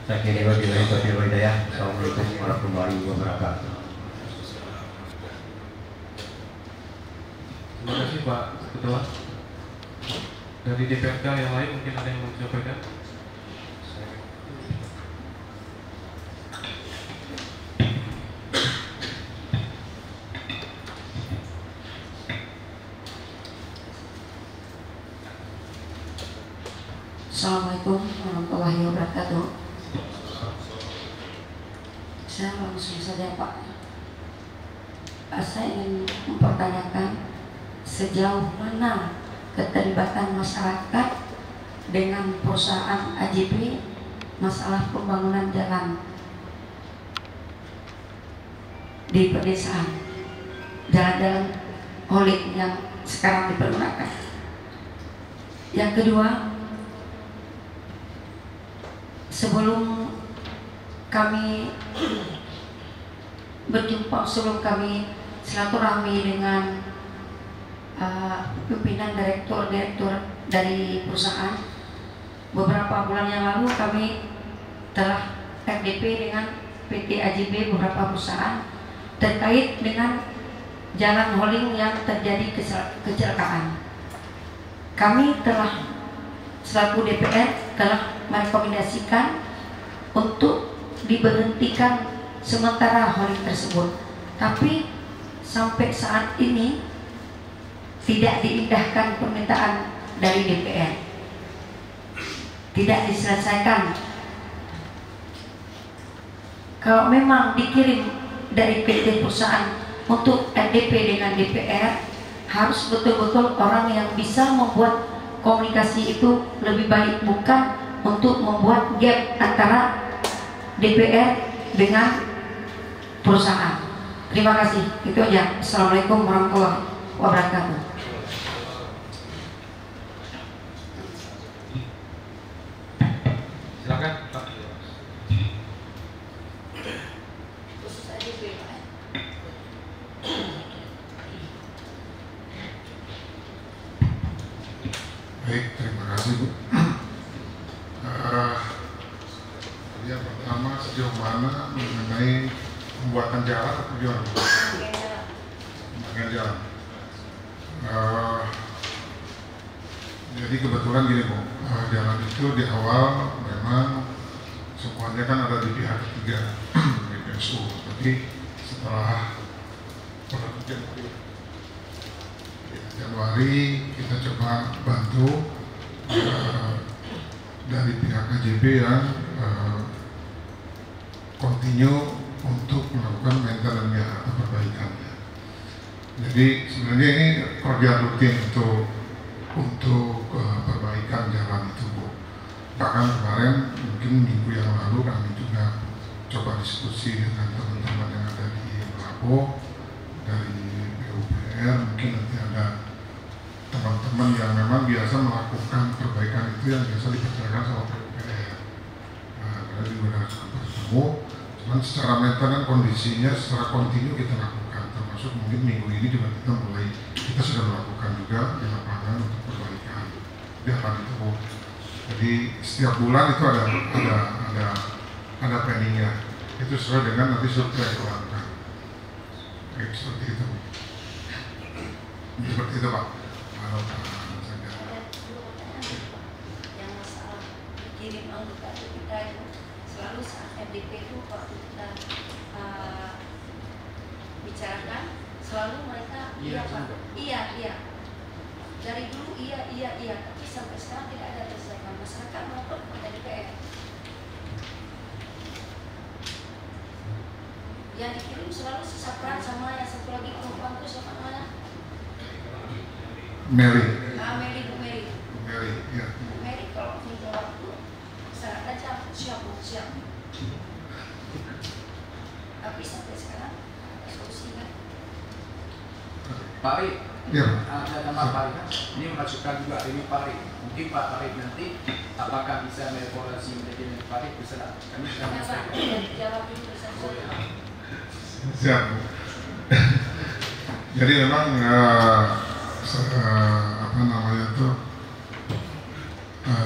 Saya kira wabillahi taufiq wal hidayah. Assalamualaikum warahmatullahi wabarakatuh. Terima kasih Pak Ketua. Dari DPRK yang lain mungkin ada yang mau disampaikan? Assalamualaikum warahmatullahi wabarakatuh. Saya langsung saja Pak. Saya ingin mempertanyakan sejauh mana keterlibatan masyarakat dengan perusahaan AJP masalah pembangunan jalan di pedesaan, jalan-jalan holik yang sekarang dipergunakan. Yang kedua, sebelum kami berjumpa, sebelum kami silaturahmi dengan pimpinan direktur dari perusahaan, beberapa bulan yang lalu kami telah FDP dengan PT AJB beberapa perusahaan terkait dengan jalan hauling yang terjadi kecelakaan. Kami telah selaku DPR telah merekomendasikan untuk diberhentikan sementara hauling tersebut, tapi sampai saat ini tidak diindahkan permintaan dari DPR, tidak diselesaikan. Kalau memang dikirim dari PT perusahaan untuk RDP dengan DPR, harus betul-betul orang yang bisa membuat komunikasi itu lebih baik, bukan untuk membuat gap antara DPR dengan perusahaan. Terima kasih, itu aja. Assalamualaikum warahmatullahi wabarakatuh. Silakan Pak. Baik, terima kasih Bu. Yang pertama, sejauh mana mengenai pembuatan jalan atau gimana? Pembuatan jalan. Jadi kebetulan gini Bu, jalan itu di awal memang semuanya kan ada di pihak ketiga di PSU, tapi setelah Januari kita coba bantu dari pihak AJB yang continue untuk melakukan maintenance-nya atau perbaikannya. Jadi sebenarnya ini kerja rutin untuk perbaikan jalan itu Bu. Bahkan kemarin mungkin minggu yang lalu kami juga coba diskusi dengan teman-teman yang ada di Lapo dari PUPR, mungkin nanti ada teman-teman yang memang biasa melakukan perbaikan itu yang biasa dipercayakan sama PUPR. Karena juga sudah bertemu, cuman secara maintenance kondisinya secara kontinu kita lakukan, termasuk mungkin minggu ini juga kita sudah melakukan juga di lapangan untuk perbaikan jalan itu. Jadi setiap bulan itu ada planningnya, itu sesuai dengan nanti survei yang dilakukan. Baik, seperti itu. Seperti itu Pak. Yang masalah dikirim anggota kita itu selalu saat FDP itu waktu kita bicarakan selalu mereka iya Pak, iya dari dulu iya tapi sampai sekarang tidak ada terselesaikan. Masyarakat melapor kepada DPR. Yang dikirim selalu si Sapran sama yang satu lagi perempuan itu siapa namanya? Mary. Bu Mary, Ya. Bu Mary kalau minta waktu saat aja siap. Tapi sampai sekarang ada solusinya. Pak Ri, Ya. ada nama Pak Ri, ini memasukkan juga ini Pak Ri. Mungkin Pak Ri nanti apakah bisa merevolusi menjadi Pak Ri, bisa lah. Kami sudah menyelesaikan. Jawab dulu saja. Siap. Jadi memang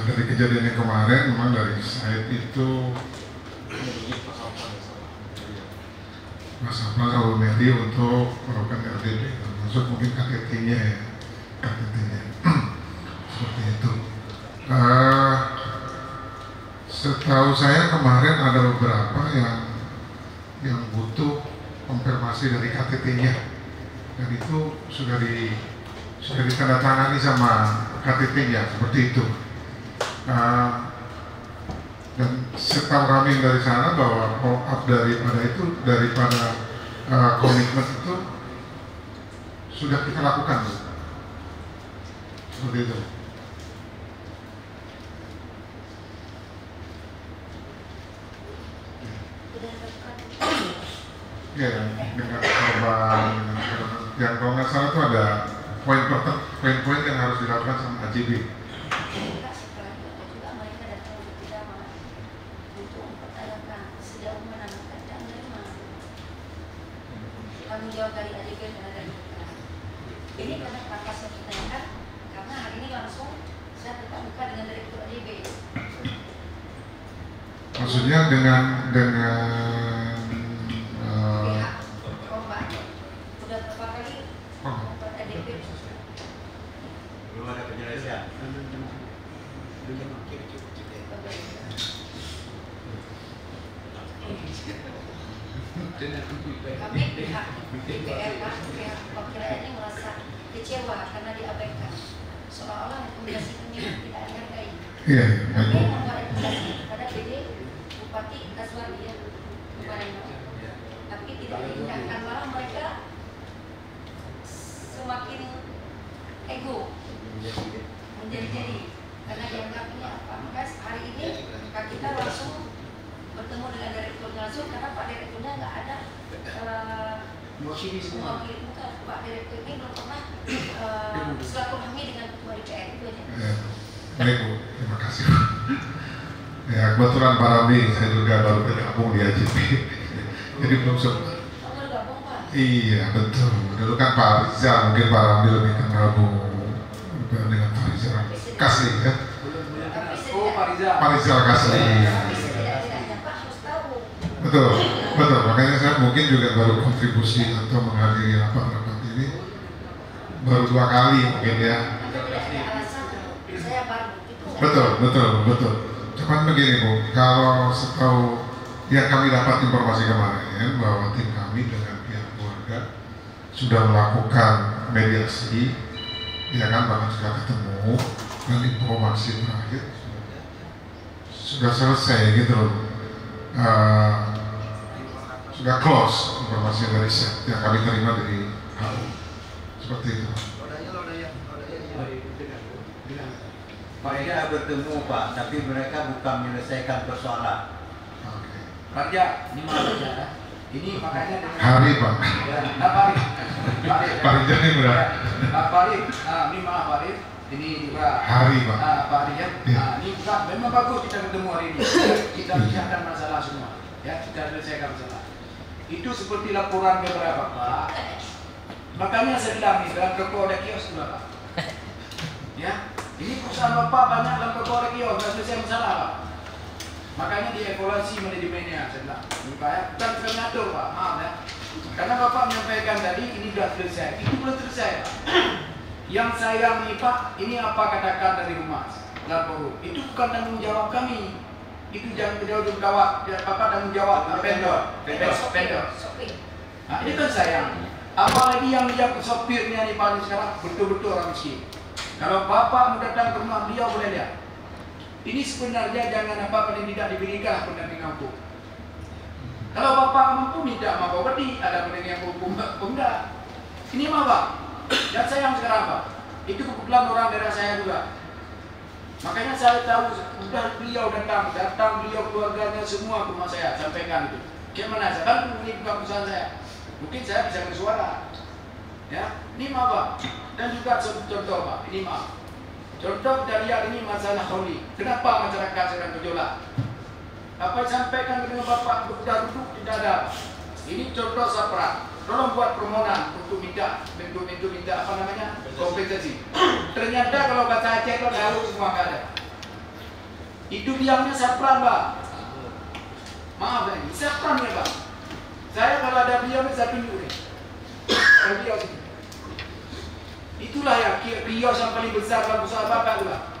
dari kejadian yang kemarin memang dari site itu Mas Sapra sama Medi untuk melakukan RDP, termasuk mungkin KTT-nya ya, KTT-nya seperti itu. Setahu saya kemarin ada beberapa yang butuh konfirmasi dari KTT-nya, dan itu sudah ditandatangani sama KTT-nya seperti itu. Dan setahu kami dari sana bahwa follow up daripada komitmen itu sudah kita lakukan, seperti itu. Ya, dengan korban, yang kalau nggak salah itu ada poin-poin yang harus dilakukan sama AJB. Tanggung jawab dari AJB dan dari ini karena kakak saya ditanyakan, karena hari ini langsung saya tetap buka dengan direktur AJB. Maksudnya dengan korban udah berapa kali korban AJB Belum ada penyelesaian. kami pihak DPR pihak wakilnya ini merasa kecewa karena diabaikan, seolah-olah rekomendasi kami tidak dihargai. Iya, Kami membuat rekomendasi kepada PD Bupati Kaswari ya kemarin, tapi tidak diindahkan, malah mereka semakin ego menjadi-jadi karena dianggap ini apa. Maka hari ini kita langsung bertemu dengan direkturnya langsung, karena Pak Direkturnya nggak ada mewakili semua. bukan Pak Direktur ini belum pernah silaturahmi dengan Ketua DPR itu aja. ya. Baik Bu, terima kasih. Ya kebetulan Pak Ramli, saya juga baru bergabung di AJB, jadi belum sempat. Kamu udah gabung Pak? Iya betul. Dulu kan Pak Rizal, mungkin Pak Ramli lebih kenal Bu dengan Pak Rizal Kasli ya. Oh, Pak Rizal. Pak Rizal Kasli. Tapi setidak-tidaknya Pak harus tahu. Betul, betul. Makanya saya mungkin juga baru kontribusi atau menghadiri rapat-rapat ini baru 2 kali mungkin ya. Anda tidak ada alasan saya baru itu. Betul. Cuman begini Bu, kalau setahu yang kami dapat informasi kemarin bahwa tim kami dengan pihak keluarga sudah melakukan mediasi, ya kan, bahkan sudah ketemu, dan informasi terakhir sudah selesai gitu loh. Sudah close informasi dari yang kami terima dari HU seperti itu. Mereka bertemu Pak, tapi mereka bukan menyelesaikan persoalan. Oke. Pak Rizal, ini malah ya. Ini makanya dengan Hari Pak. ya, Pak Rizal ini benar. Pak Rizal, ini maaf Pak Rizal, ini juga Hari Pak. Pak Rizal, Ya. ini bukan, memang bagus kita ketemu hari ini. Kita bicarakan masalah semua, ya kita selesaikan masalah. Itu seperti laporan kepada Bapak. Makanya saya bilang nih, dalam toko ada kios juga Pak. Ya, ini perusahaan Bapak banyak dalam toko ada kios, nggak selesai masalah Pak. Makanya dievaluasi manajemennya, saya bilang. Pak ya, bukan kita ngatur Pak, maaf ya. Karena Bapak menyampaikan tadi, ini sudah selesai, itu belum selesai Pak. Yang sayang nih Pak, ini apa katakan dari rumah lapor. Itu bukan tanggung jawab kami. Itu jangan jauh kawat, Bapak tanggung jawab vendor. Nah, ini kan sayang. Apalagi yang sopirnya nih Pak sekarang betul-betul orang miskin. Kalau Bapak mau datang ke rumah beliau boleh lihat. Ini sebenarnya jangan apa paling tidak diberikan pendampingan hukum. Kalau Bapak mampu minta sama Bupati, ada pendampingan hukum, enggak. Ini mah Pak, yang sayang sekarang Pak, itu kebetulan orang daerah saya juga. Makanya saya tahu, sudah beliau datang beliau keluarganya semua ke rumah saya, sampaikan itu. Gimana saya bantu, ini bukan perusahaan saya. Mungkin saya bisa bersuara. Ya, ini mah Pak. Dan juga contoh Pak, ini mah. Contoh kita lihat ini masalah kholi. Kenapa masyarakat sedang gejolak? Apa sampaikan dengan Bapak sudah duduk tidak ada. Ini contoh Sapra. Tolong buat permohonan untuk minta apa namanya kompensasi. Ternyata kalau kata Aceh itu lalu semua nggak ada. Itu biangnya Sapra Pak. Maaf ini Sapra ya Pak. Saya kalau ada beliau sampai saya tunjuk ni. Riau sini. Itulah ya kios yang paling besar dalam usaha bapak tu lah.